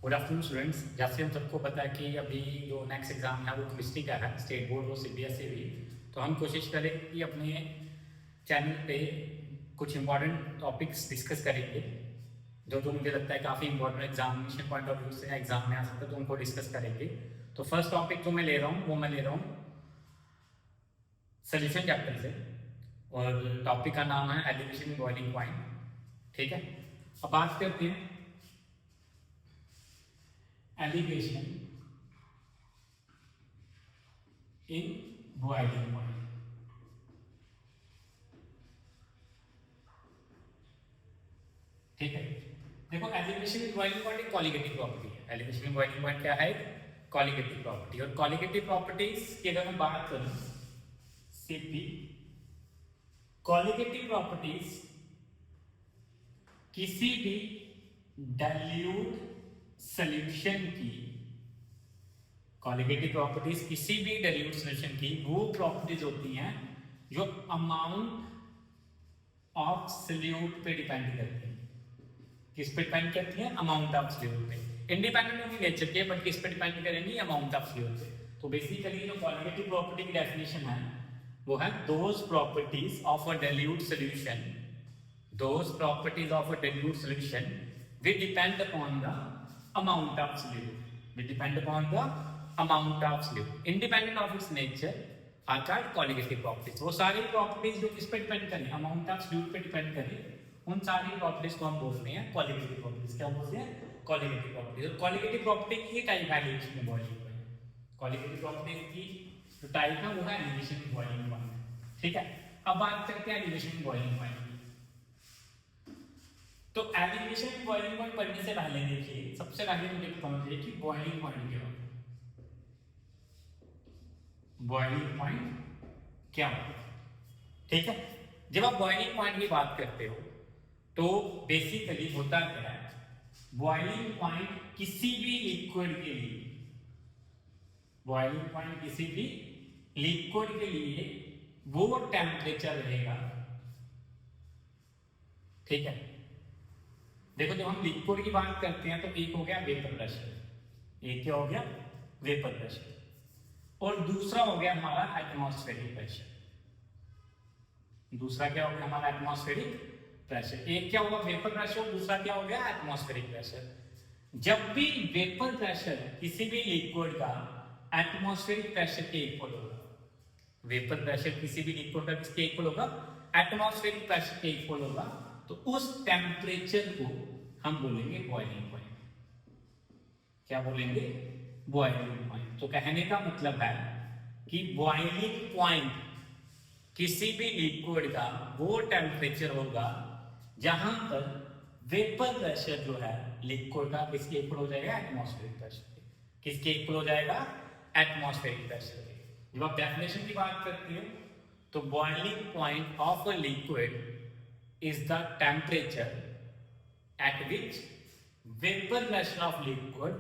Good afternoon students. जैसे हम सबको पता है कि अभी जो नेक्स्ट एग्जाम है वो केमिस्ट्री का है, स्टेट बोर्ड और सीबीएसई भी। तो हम कोशिश करें कि अपने चैनल पे कुछ इंपॉर्टेंट टॉपिक्स डिस्कस करेंगे जो जो मुझे लगता है काफ़ी important examination point of view से एग्जाम में आ सकता है, तो उनको डिस्कस करेंगे। तो फर्स्ट टॉपिक जो मैं ले रहा हूँ वो मैं ले रहा हूँ सोल्यूशन चैप्टर से, और टॉपिक का नाम है एलिवेशन बॉइलिंग पॉइंट। ठीक है, अब बात करते हैं एलिवेशन इन बॉइलिंग पॉइंट। ठीक है, देखो एलिवेशन इन बॉइलिंग पॉइंट एक कॉलिगेटिव प्रॉपर्टी है। एलिवेशन इन बॉइलिंग पॉइंट क्या है? Colligative property. और कॉलिगेटिव प्रॉपर्टीज की अगर मैं बात करूं, सीपी कॉलिगेटिव प्रॉपर्टीज किसी भी डाइल्यूट सॉल्यूशन की, कॉलिगेटिव प्रॉपर्टीज किसी भी डाइल्यूट सॉल्यूशन की वो प्रॉपर्टीज होती हैं जो अमाउंट ऑफ सॉल्यूट पे डिपेंड करती है। किस पे डिपेंड करती है? अमाउंट ऑफ सॉल्यूट पे। इंडिपेंडेंट होगी नेचर के, बट किस पे डिपेंड करेंगी? अमाउंट ऑफ सॉल्यूट पे। तो बेसिकली जो कॉलिगेटिव प्रॉपर्टी की डेफिनेशन है वो है those properties of a dilute solution, those properties of a dilute solution will depend upon the amount of solute, will depend upon the amount of solute, independent of its nature are called colligative properties। वो सारी properties जो किस पे depend करें? Amount of solute पे depend करें, उन सारी प्रॉपर्टीज को हम बोलते हैं कॉलिगेटिव प्रॉपर्टीज। क्या बोलते हैं? Colligative properties. और कॉलिगेटिव प्रॉपर्टी की टाइप है elevation in boiling point. Colligative properties की जो टाइप है वो है एलिवेशन इन बॉइलिंग पॉइंट। ठीक है, अब बात करते हैं एलिवेशन इन बॉइलिंग पॉइंट। तो एलिवेशन बॉइलिंग पॉइंट पढ़ने से पहले देखिए, सबसे पहले मुझे बताना चाहिए कि बॉइलिंग पॉइंट क्या होता है। बॉइलिंग पॉइंट क्या होता है? ठीक है, जब आप बॉइलिंग पॉइंट की बात करते हो तो बेसिकली होता क्या है? बॉइलिंग पॉइंट किसी भी लिक्विड के लिए, बॉइलिंग पॉइंट किसी भी लिक्विड के लिए वो टेम्परेचर रहेगा। ठीक है, देखो जब हम लिक्विड की बात करते हैं तो एक हो गया वेपर प्रेशर, एक क्या हो गया? Vapour pressure. और दूसरा हो गया हमारा एटमॉस्फेरिक प्रेशर। दूसरा क्या हो गया हमारा? Atmospheric pressure. एक क्या होगा? वेपर प्रेशर, दूसरा क्या हो गया? Atmospheric pressure. जब भी वेपर प्रेशर किसी भी लिक्विड का एटमॉस्फेरिक प्रेशर के इक्वल होगा, वेपर प्रेशर किसी भी लिक्विड का किसके इक्वल होगा? एटमॉस्फेरिक प्रेशर के इक्वल होगा, तो उस टेम्परेचर को हम बोलेंगे बॉइलिंग पॉइंट। क्या बोलेंगे? Boiling point. तो कहने का मतलब है कि बॉइलिंग पॉइंट किसी भी लिक्विड का वो टेम्परेचर होगा जहां पर वेपर प्रेशर जो है लिक्विड का किसके इक्वल हो जाएगा? एटमॉस्फेरिक प्रेशर के। किसके इक्वल हो जाएगा? एटमॉस्फेरिक प्रेशर के। जब आप डेफिनेशन की बात करते हो तो boiling point of a liquid is the temperature at which vapor pressure of liquid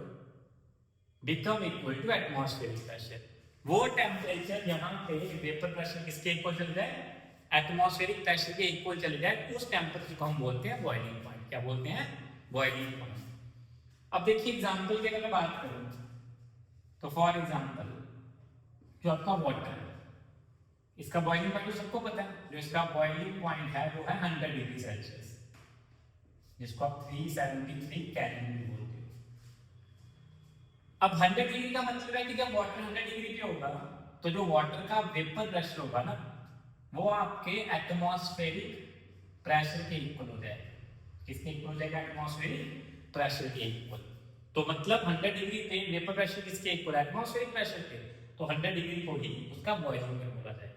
become equal to atmospheric pressure। वो टेम्परेचर यहाँ पे वेपर प्रेशर किसके इक्वल चल जाए? एटमॉस्फेरिक प्रेशर के इक्वल चले जाए, उस टेम्परेचर को हम बोलते हैं बॉइलिंग पॉइंट। क्या बोलते हैं? Boiling point. अब देखिए एग्जांपल की अगर मैं बात करूं तो फॉर एग्जांपल जो आपका वाटर है, इसका बॉइलिंग पॉइंट तो सबको पता है। जो इसका बॉइलिंग पॉइंट है वो है 100 डिग्री सेल्सियस, जिसको आप 373 केल्विन भी बोलते हो। अब 100 डिग्री का मतलब है कि जब वाटर 100 डिग्री पे होगा तो जो वाटर का वेपर प्रेशर होगा ना वो आपके एटमॉस्फेरिक प्रेशर के इक्वल हो जाएगा। किसके इक्वल हो जाएगा? एटमॉस्फेरिक प्रेशर के इक्वल। तो मतलब 100 डिग्री पे वेपर प्रेशर किसके इक्वल है? एटमॉस्फेरिक प्रेशर के। तो 100 डिग्री को ही उसका बॉइलिंग पॉइंट बोला जाएगा।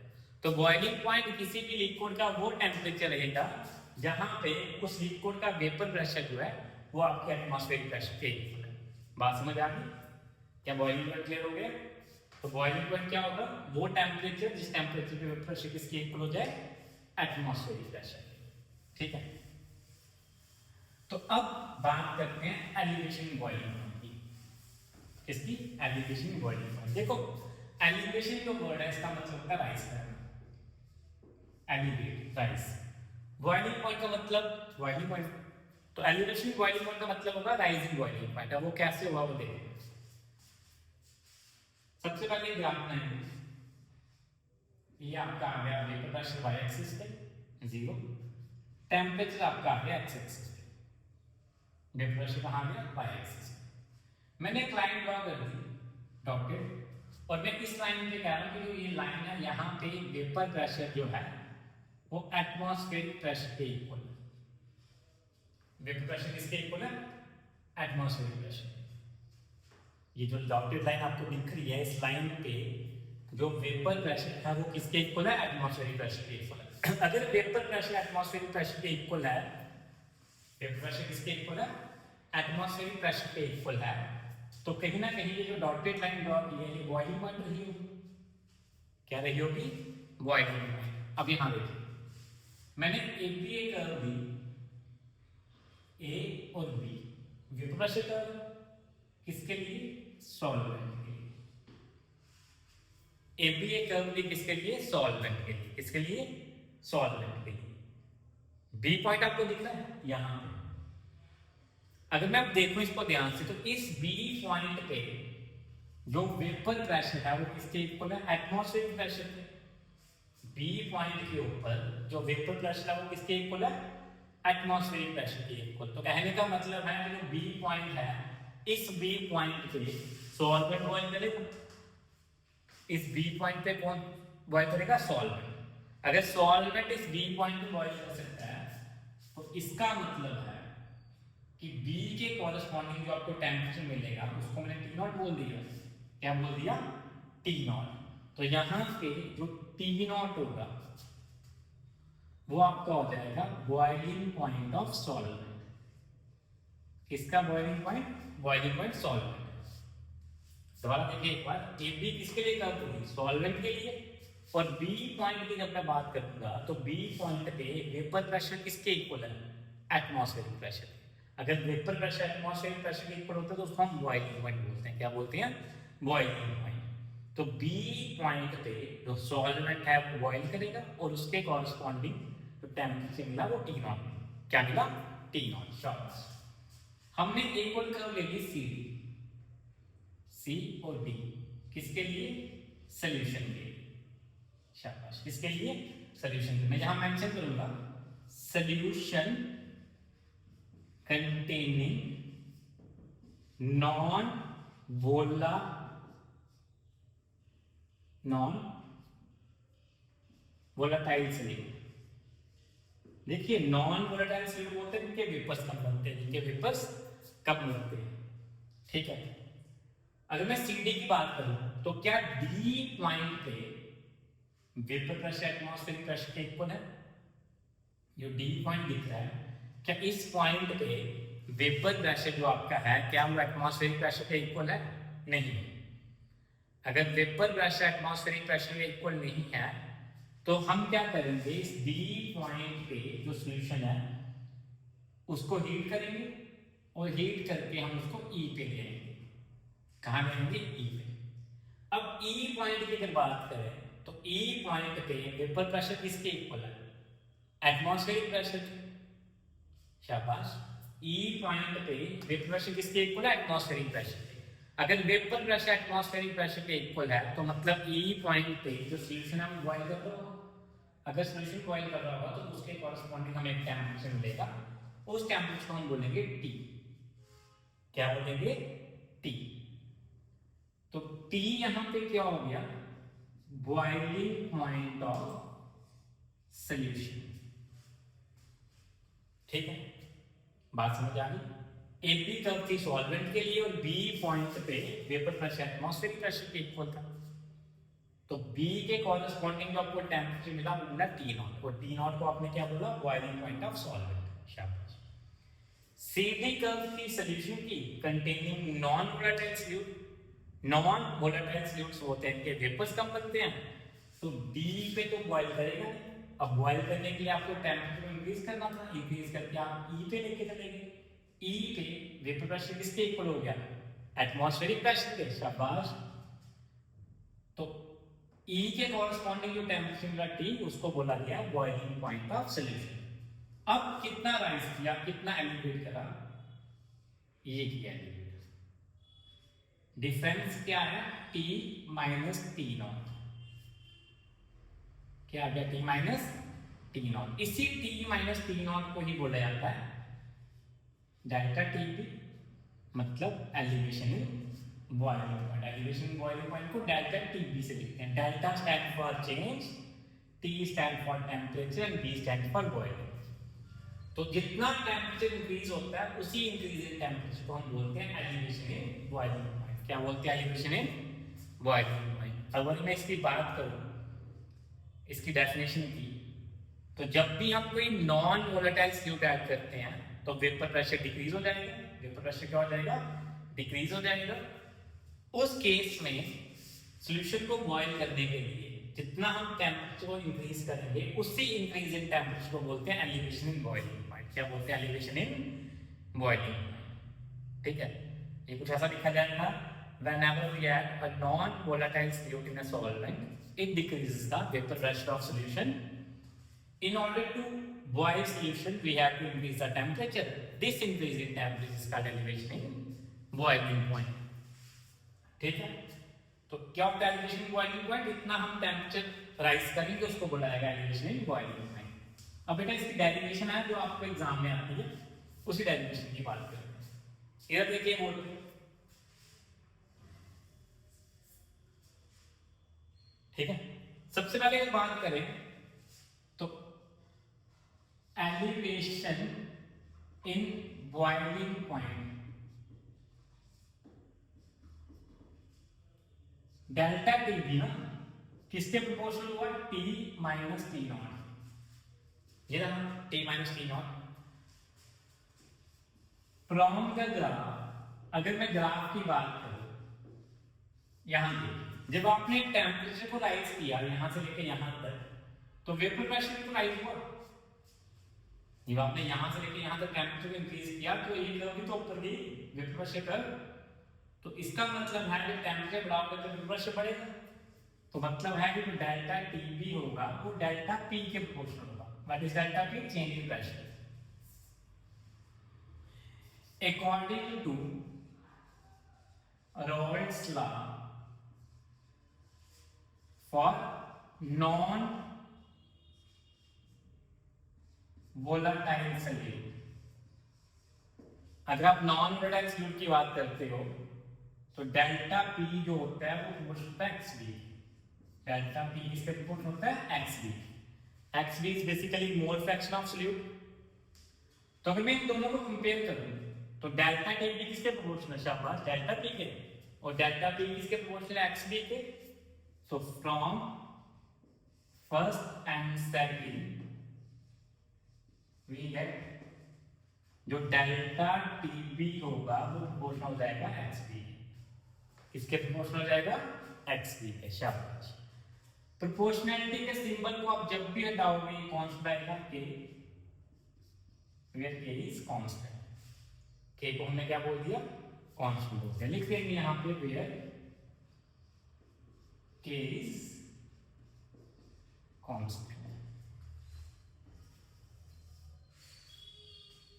तो बॉइलिंग पॉइंट किसी भी लिक्विड का वो टेम्परेचर रहेगा जहां पे उस लिक्विड का वेपर प्रेशर जो है वो आपके एटमॉस्फेरिक प्रेशर के इक्वल है। बात समझ आ गई? क्या बॉइलिंग पॉइंट क्लियर हो गया? तो बॉइलिंग पॉइंट क्या होगा? वो टेम्परेचर जिस टेम्परेचर पे वेपर प्रेशर किसके इक्वल हो जाए? Atmospheric pressure. ठीक है, तो अब बात करते हैं एलिवेशन बॉइलिंग पॉइंट की। किसकी? Elevation boiling point. देखो एलिवेशन जो वर्ड है इसका मतलब होता है राइज करना, एलिवेट, राइज। बॉइलिंग पॉइंट का मतलब बॉइलिंग पॉइंट तो एलिवेशन बॉइलिंग पॉइंट का मतलब होगा राइजिंग बॉइलिंग पॉइंट। अब वो कैसे होगा वो देखिए। सबसे पहले ग्राफ बनाएंगे, ये आपका आ गया वेपर प्रेशर वाई एक्सिस पे 0, टेम्परेचर आपका आ गया एक्स एक्सिस पे, वेपर प्रेशर कहाँ आ गया वाई एक्सिस पे। मैंने एक लाइन ड्रॉ कर दी डॉटेड, और मैं इस लाइन पे कह रहा हूँ कि जो ये लाइन है यहाँ पे वेपर प्रेशर जो है वो एटमॉस्फेरिक प्रेशर के इक्वल है। वेपर प्रेशर किसके इक्वल है? Atmospheric pressure. ये जो डॉटेड लाइन आपको दिख रही है, इस लाइन पे जो वेपर प्रेशर है वो किसके इक्वल है? एटमॉस्फेरिक प्रेशर के इक्वल है। अगर वेपर प्रेशर एटमॉस्फेरिक प्रेशर के इक्वल है, वेपर प्रेशर किसके इक्वल है? एटमॉस्फेरिक प्रेशर के इक्वल है, तो कहीं ना कहीं ये जो डॉटेड लाइन ड्रॉ की है ये बॉइलिंग पॉइंट रही होगी। क्या रही होगी? Boiling point. अब यहां देखिए, मैंने एक भी एक कर्व दी, ए और बी, वेपर प्रेशर कर्व किसके लिए? सॉल्वेंट के लिए। ए बी ए कर्व दी किसके लिए? सॉल्वेंट के लिए। किसके लिए? सॉल्वेंट के लिए। बी पॉइंट आपको दिख रहा है यहां पे। अगर मैं अब देखूं इसको ध्यान से, तो इस बी पॉइंट पे जो वेपर प्रेशर है वो किसके इक्वल है? एटमॉस्फेरिक प्रेशर पे। बी पॉइंट के ऊपर जो वेपर प्रेशर है वो किसके इक्वल है? एटमॉस्फेरिक प्रेशर के इक्वल। तो कहने का मतलब है कि जो बी पॉइंट है, इस बी पॉइंट पे सॉल्वेंट बॉइल करेगा। इस बी पॉइंट पे कौन बॉइल करेगा? सॉल्वेंट। अगर सॉल्वेंट इस बी पॉइंट पे बॉइल कर सकता है तो इसका मतलब है कि बी के कॉरस्पॉन्डिंग जो आपको टेम्परेचर मिलेगा उसको मैंने टी नॉट बोल दिया। क्या बोल दिया? T not. तो यहां पे जो टी नॉट होगा वो आपका हो जाएगा बॉइलिंग पॉइंट ऑफ सॉल्वेंट। किसका boiling point? Boiling point solvent. दोबारा देखिए एक बार, ए बी किसके लिए कर्व होगी? सॉल्वेंट के लिए। और बी पॉइंट की जब मैं बात करूंगा तो बी पॉइंट पे वेपर प्रेशर किसके इक्वल है? Atmospheric pressure. अगर वेपर प्रेशर एटमॉस्फेरिक प्रेशर के इक्वल होता है तो उसको हम बॉइलिंग पॉइंट बोलते हैं। क्या बोलते हैं? Boiling point. तो बी पॉइंट पे जो सॉल्वेंट है वो बॉइल करेगा और उसके कॉरस्पॉन्डिंग जो टेम्परेचर मिला वो टी नॉट। क्या मिला? T not. शाबाश। हमने एक और कर्व ले ली सी डी, सी और डी किसके लिए? सॉल्यूशन के लिए। शाबाश। किसके लिए? सॉल्यूशन के। मैं यहां मेंशन करूंगा solution containing non volatile solute। देखिए नॉन वोलेटाइल सॉल्यूट बोलते हैं जिनके वेपर्स कम बनते हैं, जिनके वेपर्स कम बनते हैं। ठीक है। अगर मैं सी डी की बात करूं तो क्या डी पॉइंट पे वेपर प्रेशर एटमॉस्फेरिक प्रेशर के इक्वल है? जो डी पॉइंट दिख रहा है, क्या इस पॉइंट पे वेपर प्रेशर जो आपका है क्या वो एटमॉस्फेरिक प्रेशर के इक्वल है? नहीं। अगर वेपर प्रेशर एटमॉस्फेरिक प्रेशर के इक्वल नहीं है तो हम क्या करेंगे? इस डी पॉइंट पे जो सॉल्यूशन है उसको हीट करेंगे और हीट करके हम उसको ई पे ले आएंगे। कहां लेंगे? ई पे। अब ई पॉइंट की अगर बात करें तो ई पॉइंट पे वेपर प्रेशर किसके इक्वल है? Atmospheric pressure. शाबाश। ई पॉइंट पे वेपर प्रेशर किसके इक्वल है? एटमॉस्फेरिक प्रेशर पे। अगर वेपर प्रेशर एटमॉस्फेरिक प्रेशर के इक्वल है तो मतलब ई पॉइंट पे जो सॉल्यूशन है वो बॉइल कर रहा होगा। अगर सॉल्यूशन बॉइल कर रहा होगा तो उसके कॉरस्पॉन्डिंग हमें एक टेम्परेचर मिलेगा, उस टेम्परेचर को हम बोलेंगे टी। क्या बोलेंगे? टी। तो टी यहां पे क्या हो गया? Boiling point of solution. ठीक है, बात समझ आ गई? ए बी कर्व थी सॉल्वेंट के लिए और बी पॉइंट पे वेपर प्रेशर एटमॉस्फेरिक प्रेशर के इक्वल था। तो बी के कॉरस्पॉन्डिंग जो आपको टेम्परेचर मिला वो मिला टी नॉट, और टी नॉट को आपने क्या बोला? Boiling point of solvent. शाबाश। सी डी कर्व की सॉल्यूशन की containing non volatile solute. Non volatile solutes होते हैं, इनके वेपर्स कम बनते हैं, तो डी पे तो बॉइल करेगा नहीं। अब बॉइल करने के लिए आपको टेम्परेचर इंक्रीज करना था, इंक्रीज करके आप ई पे लेके चले गए। ई पे वेपर प्रेशर किसके इक्वल हो गया? एटमॉस्फेरिक प्रेशर के। शाबाश। तो ई के कॉरस्पॉन्डिंग जो टेम्परेचर मिला टी उसको बोला गया बॉइलिंग पॉइंट ऑफ सॉल्यूशन। अब कितना राइज किया, कितना एलिवेट करा, ये किया एलिवेट। डिफरेंस क्या है, T माइनस टी नॉट, क्या आ गया, T माइनस टी नॉट। इसी T माइनस टी नॉट को ही बोला जाता है डेल्टा टीबी, मतलब elevation in boiling point. Elevation in boiling point को डेल्टा टीबी से लिखते हैं। Delta stand for change, T stand for temperature and B stand for boiling. तो जितना टेम्परेचर इंक्रीज होता है उसी इंक्रीज इन टेम्परेचर को हम बोलते हैं एलिवेशन इन बॉइलिंग पॉइंट। क्या बोलते हैं, एलिवेशन इन बॉइलिंग पॉइंट। अगर मैं इसकी बात करूं, इसकी डेफिनेशन की, तो जब भी हम कोई नॉन वोलेटाइल फ्लूइड ऐड करते हैं तो वेपर प्रेशर डिक्रीज हो जाएगा। वेपर प्रेशर क्या हो जाएगा, डिक्रीज हो जाएगा। उस केस में सॉल्यूशन को बॉयल करने के लिए जितना हम टेम्परेचर को इंक्रीज करेंगे उसी इंक्रीज इन टेम्परेचर को बोलते हैं एलिवेशन इन बॉइलिंग पॉइंट। क्या बोलते हैं, एलिवेशन इन बॉइलिंग पॉइंट। ठीक है, ये कुछ ऐसा लिखा जाएगा, whenever we add a non-volatile fluid in a solvent it decreases the vapor pressure of solution. In order to boil solution we have to increase the temperature. This increase in temperature is called elevation in boiling point. ठीक है, तो क्या होता है elevation in boiling point, इतना हम temperature rise करेंगे उसको बोला जाएगा एलिवेशन इन बॉइलिंग पॉइंट। अब बेटा इसकी डेरिवेशन है जो आपको एग्जाम में आती है, उसी डेरिवेशन की बात करें। इधर देखिए बोर्ड पे, ठीक है। सबसे पहले अगर बात करें तो elevation in boiling point, delta T भी ना किसके प्रोपोर्शनल हुआ, T माइनस टी नॉट। ये रहा T minus T not from the graph. अगर मैं ग्राफ की बात करूं, यहां पे जब आपने टेम्परेचर को राइज किया यहां से लेकर यहां तक, तो वेपर प्रेशर को राइज हुआ। जब आपने यहां से लेकर यहां तक टेम्परेचर को इंक्रीज किया तो ये कर्व भी तो ऊपर गई, वेपर प्रेशर कर्व। तो इसका मतलब है कि टेम्परेचर बढ़ाओगे तो वेपर प्रेशर बढ़ेगा। तो मतलब है कि जो डेल्टा टी भी होगा वो डेल्टा पी के प्रोपोर्शनल होगा। What is delta P, change in pressure. According to Raoult's law for non volatile solute, अगर आप नॉन वोलेटाइल सॉल्यूट की बात करते हो तो डेल्टा पी जो होता है वो प्रोपोर्शनल होता है एक्स बी। डेल्टा पी किसके प्रोपोर्शनल होता है, X B. X B is basically mole fraction of solute. तो अगर मैं इन दोनों को कंपेयर करूं तो डेल्टा टी पी किसके प्रोपोर्शनल, शाबाश, डेल्टा पी के। और डेल्टा पी किसके प्रोपोर्शनल, एक्स बी के। So from first and second we get जो डेल्टा टीबी होगा वो प्रोपोर्शनल हो जाएगा एक्स बी। किसके प्रोपोर्शनल हो जाएगा, एक्स बी के। शाबाश। प्रोपोर्शनैलिटी के सिंबल को आप जब भी हटाओगे कांस्टेंट आएगा के, वेयर के इज कांस्टेंट। के को हमने क्या बोल दिया, कांस्टेंट बोल दिया। लिख देंगे यहां पे वेयर के इज कांस्टेंट।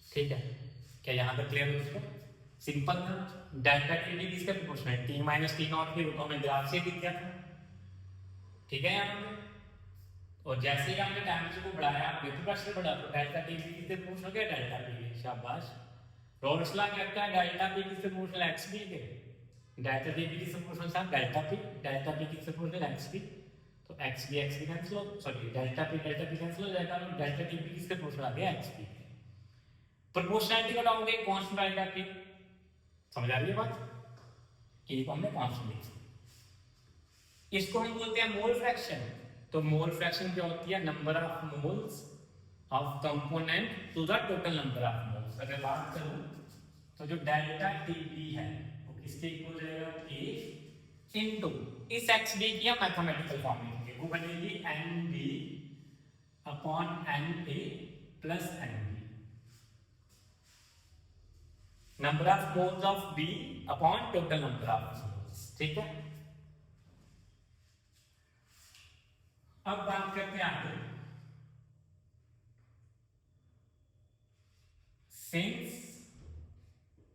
ठीक है, क्या यहां तक क्लियर हो चुका, सिंपल था। डेल्टा टी डी किसका प्रोपोर्शनल है, टी माइनस टी नॉट के रूप में ग्राफ से दिख गया था। ठीक है यहां पे, और जैसे ही हमने टेम्परेचर को बढ़ाया वेपर प्रेशर बढ़ा तो डेल्टा टी बी किससे प्रोपोर्शनल हो गया, डेल्टा पी के। शाबाश। रॉल्स लॉ कहता है डेल्टा पी किससे प्रोपोर्शनल, एक्स बी के। डेल्टा टी बी किससे प्रोपोर्शनल था, डेल्टा पी। डेल्टा पी किससे प्रोपोर्शनल, एक्स बी। तो एक्स बी कैंसिल हो, सॉरी डेल्टा पी कैंसिल हो जाएगा और डेल्टा टी बी किसके प्रोपोर्शनल आ गया, एक्स बी। प्रोपोर्शनैलिटी बताओगे कांस्टेंट आएगा कि, समझ आ रही है बात, कि को हमने कांस्टेंट लिखा। इसको हम बोलते हैं मोल फ्रैक्शन। तो मोल फ्रैक्शन क्या होती है, number of moles of component to the total number of moles. अगर बात करूं तो जो डेल्टा टीबी है वो किसके इक्वल रहेगा, के इनटू इस एक्स बी की मैथमेटिकल फॉर्म में होगी, वो बनेगी N B upon N A plus N B, number of moles of B upon total number of moles. ठीक है, अब बात करते हैं आगे।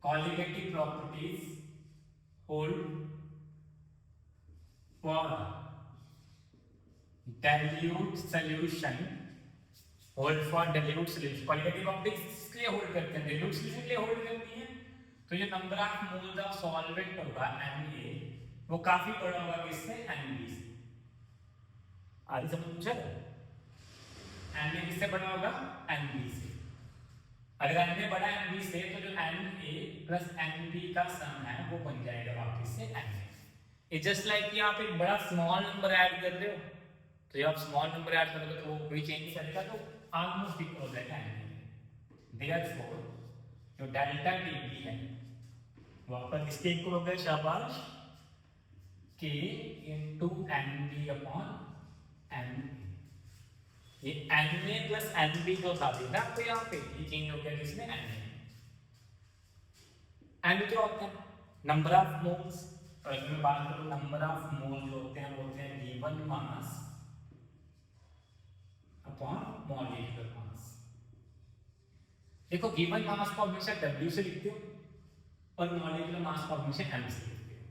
qualitative properties hold for dilute solution, hold for dilute solution. qualitative properties किसके लिए hold करते हैं? dilute solution के लिए hold करती हैं। तो जो number of moles of solvent होगा Na वो काफी बड़ा होगा किससे? Nb से। आगे समझ मुझे Na किससे बड़ा होगा? Nb से। अगर Na बड़ा Nb से तो जो Na प्लस Nb का सम है वो बन जाएगा वापस से Na। इट्स जस्ट लाइक कि आप एक बड़ा स्मॉल नंबर ऐड कर रहे हो, तो जब आप स्मॉल नंबर ऐड करोगे तो वो कोई चेंज नहीं करेगा, तो ऑलमोस्ट इक्वल हो जाएगा Na। देयरफॉर जो डेल्टा Tb है वो आपका किसके इक्वल होगा? शाबाश, K into Nb upon Na। ये Na प्लस Nb जो था देना आपको यहाँ पे, ये चेंज हो गया किसमें? Na। N क्या होता है? Number of moles. और अगर मैं बात करूँ नंबर ऑफ मोल जो होते हैं वो होते हैं given mass upon molecular mass. देखो गिवन मास को हमेशा W से लिखते हो और मॉलिक्यूलर मास को हमेशा M से लिखते हो।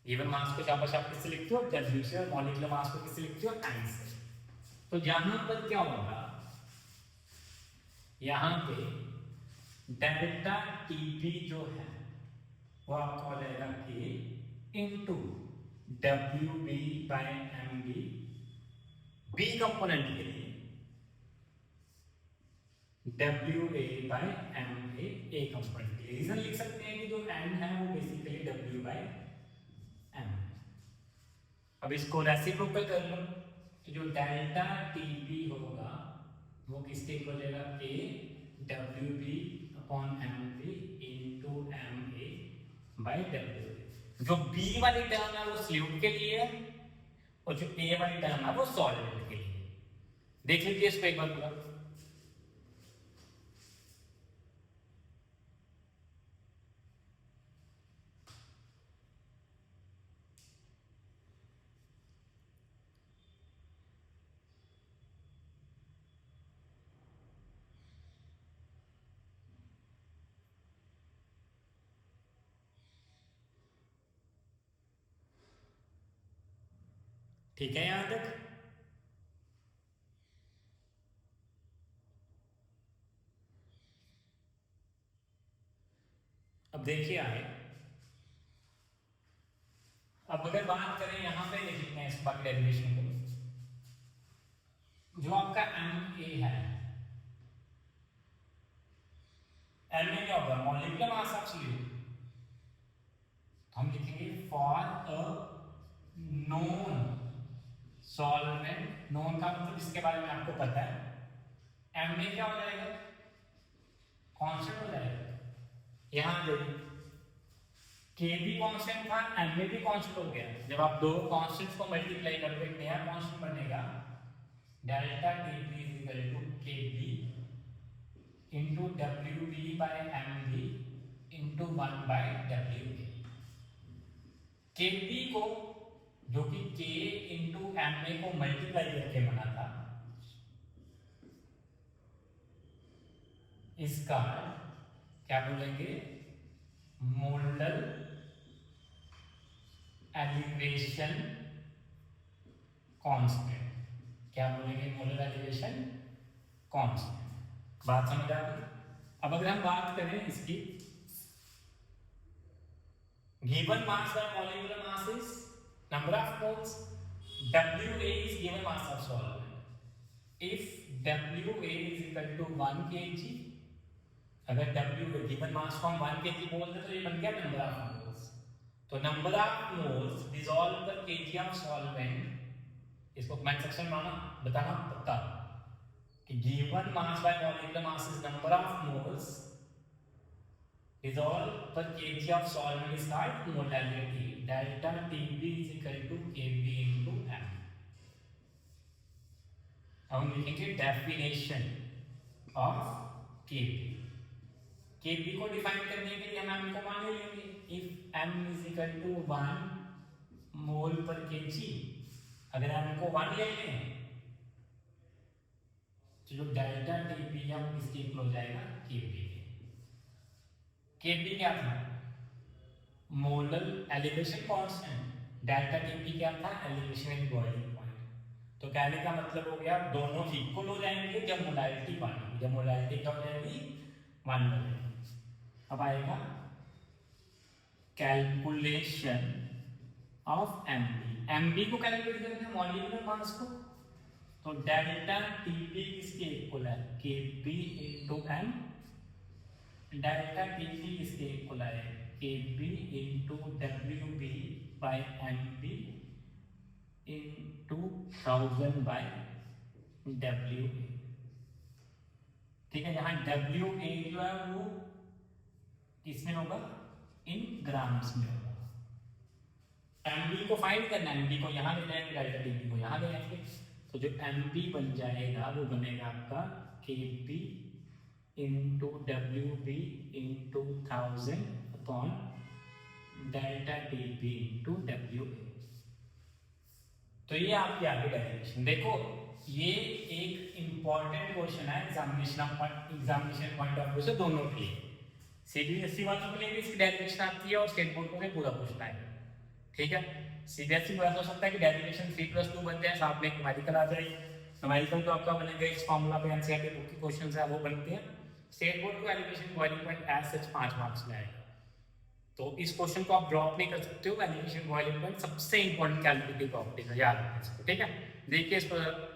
गिवन मास को शाबाश आप किससे लिखते हो? W से। और मॉलिक्यूलर मास को किससे लिखते हो? M से। तो यहां पर क्या होगा? यहां पे डेल्टा Tb जो है वो आपका हो जाएगा K into WB by MB, B component के लिए WA by MA, A component के लिए। रीजन लिख सकते हैं कि जो N है वो बेसिकली W बाय M। अब इसको रेसिप्रोकल कर लो तो जो डेल्टा Tb होगा वो किसके इक्वल हो जाएगा? K WB upon MB into MA by WA। जो B वाली टर्म है वो सॉल्यूट के लिए है और जो A वाली टर्म है वो सॉल्वेंट के लिए। देख लीजिए इसको एक बार पूरा। ठीक है यहां तक? अब देखिए आगे, अब अगर बात करें यहां पे लिखते हैं इस बाकी डेरिवेशन को, जो आपका Na है, Na क्या होगा? Molecular mass of solute. हम लिखेंगे for a known solvent. Known का मतलब इसके बारे में आपको पता है। Ma क्या हो जाएगा? कांस्टेंट हो जाएगा। यहां देखिए K भी कांस्टेंट था, Ma भी कांस्टेंट हो गया। जब आप दो कांस्टेंट्स को मल्टीप्लाई करोगे एक नया कांस्टेंट बनेगा, delta Tb is equal to Kb into WB by MB into 1 by WA। Kb को जो कि K इंटू Ma को मल्टीप्लाई करके बना था, इसका क्या बोलेंगे? Molar elevation constant. क्या बोलेंगे? Molar elevation constant. बात समझ आ गई? अब अगर हम बात करें इसकी, given mass by molecular mass is number of moles, WA is given mass of solvent. If WA is equal to 1 kg, अगर W गिवन मास को हम 1 kg बोलते तो ये बन गया नंबर ऑफ मोल्स। तो नंबर ऑफ मोल्स डिसॉल्व पर kg ऑफ सॉल्वेंट, इसको कमेंट सेक्शन में बताना पक्का कि given mass by molecular mass is number of moles dissolve per kg of solvent is called molality. Delta Tb is equal to Kb into M. हम लिखेंगे definition of Kb। Kb को define करने के लिए हम M को मान लेंगे। If M is equal to 1 मोल पर kg, अगर M को 1 ले लें तो जो डेल्टा Tb है वो किसके इक्वल हो जाएगा? Kb। केबी क्या था, molar elevation constant, delta TP क्या था, एलिवेशन इन बॉइलिंग पॉइंट। तो कहने का मतलब हो गया दोनों इक्वल हो जाएंगे जब मोलारिटी 1 होगी, जब मोलारिटी क्या हो जाएगी 1 हो जाएगी। अब आएगा कैलकुलेशन ऑफ एमबी, एमबी को कैलकुलेट करना है मॉलिक्यूलर मास को, तो डेल्टा टीपी किसके इक्वल है, KB into M, delta TP किसके इक्वल है, KB into WB by MB into 1000 by W. ठीक है, यहाँ डब्ल्यू ए जो है वो किसमें होगा, इन ग्राम्स में होगा। एमबी को फाइंड करना है, एमबी को यहाँ ले जाएंगे, डेल्टा टीपी को यहाँ ले जाएंगे, तो जो एमबी बन जाएगा वो बनेगा आपका KB into W B into 1000 upon delta TP into W A. तो ये आपकी आगे डेरिवेशन देखो, ये एक इंपॉर्टेंट क्वेश्चन है एग्जामिनेशन पॉइंट ऑफ व्यू से दोनों के लिए, सीबीएसई वालों के लिए भी इसकी डेरिवेशन आती है और स्टेट बोर्ड को भी पूरा पूछना है। ठीक है, सीबीएसई को ऐसा हो सकता है कि डेरिवेशन 3+2 बन जाए, साथ में एक न्यूमेरिकल आ जाए, न्यूमेरिकल तो आपका बनेगा इस फॉर्मूला पे, एनसीईआरटी बुक के क्वेश्चंस है वो बनते हैं। स्टेट बोर्ड को elevation boiling point as such 5 marks में आएगा, तो इस क्वेश्चन को आप ड्रॉप नहीं कर सकते हो। एलिवेशन बॉइलिंग पॉइंट सबसे इंपॉर्टेंट कैलकुलेटिव प्रॉपर्टी है, याद रखना इसको। ठीक है, देखिए इस पर